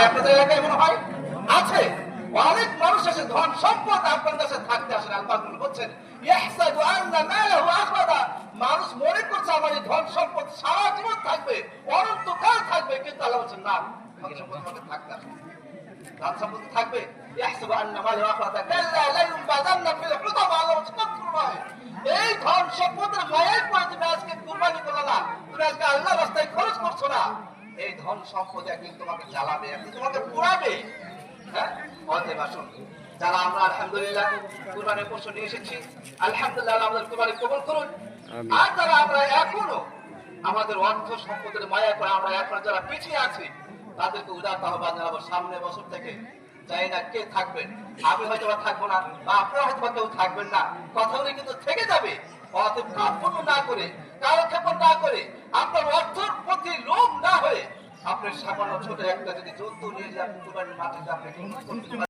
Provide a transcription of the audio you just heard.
আপনাদের এলাকায় মনে হয় আছে, অনেক মানুষ আছে ধন সম্পদ আপনার কাছে থাকতে আসেন। আল্লাহ বলছেন ইয়াহসাদু আন্না মালাহু আখলাদা, মানুষ মনে করছে আমার এই ধন সম্পদ সারা জীবন থাকবে, অনন্তকাল থাকবে, কিন্তু আল্লাহ বলছেন না, ধন সম্পদ আমাদের থাকতে আসে, ধন সম্পদ থাকবে। ইয়াহসাবু আন্না মালাহু আখলাদা কাল্লা লা ইউবাদান্না ফিল হুতামা, আল্লাহ বলছেন এই ধন সম্পদের মায়ায় পড়ে তুমি আজকে কুরবানি করলে না, তুমি আজকে আল্লাহর রাস্তায় খরচ করছো না, এই ধন সম্পদ একদিন তোমাকে জ্বালাবে, একদিন তোমাকে পোড়াবে। হ্যাঁ, অতএব আসুন যারা আমরা আলহামদুলিল্লাহ কুরবানির পশু নিয়ে এসেছি, আলহামদুলিল্লাহ আমাদের কুরবানি কবুল করুন। আর যারা আমরা এখনো আমাদের অর্থ সম্পদের মায়া করে আমরা এখন যারা পিছিয়ে আছি, তাদেরকে উদারত আহ্বান জানাবো, সামনে বছর থেকে জানি না কে থাকবেন, আমি হয়তো থাকবো না, বা আপনারা হয়তো কেউ থাকবেন না, কথাগুলি কিন্তু থেকে যাবে। অতএব কার্পণ্য না করে, কালক্ষেপণ না করে, আপনার অর্থের প্রতি লোভ না হয়ে, আপনার সামান্য ছোট একটা যদি জন্তু নিয়ে যান কুরবানির মাঠে, আপনি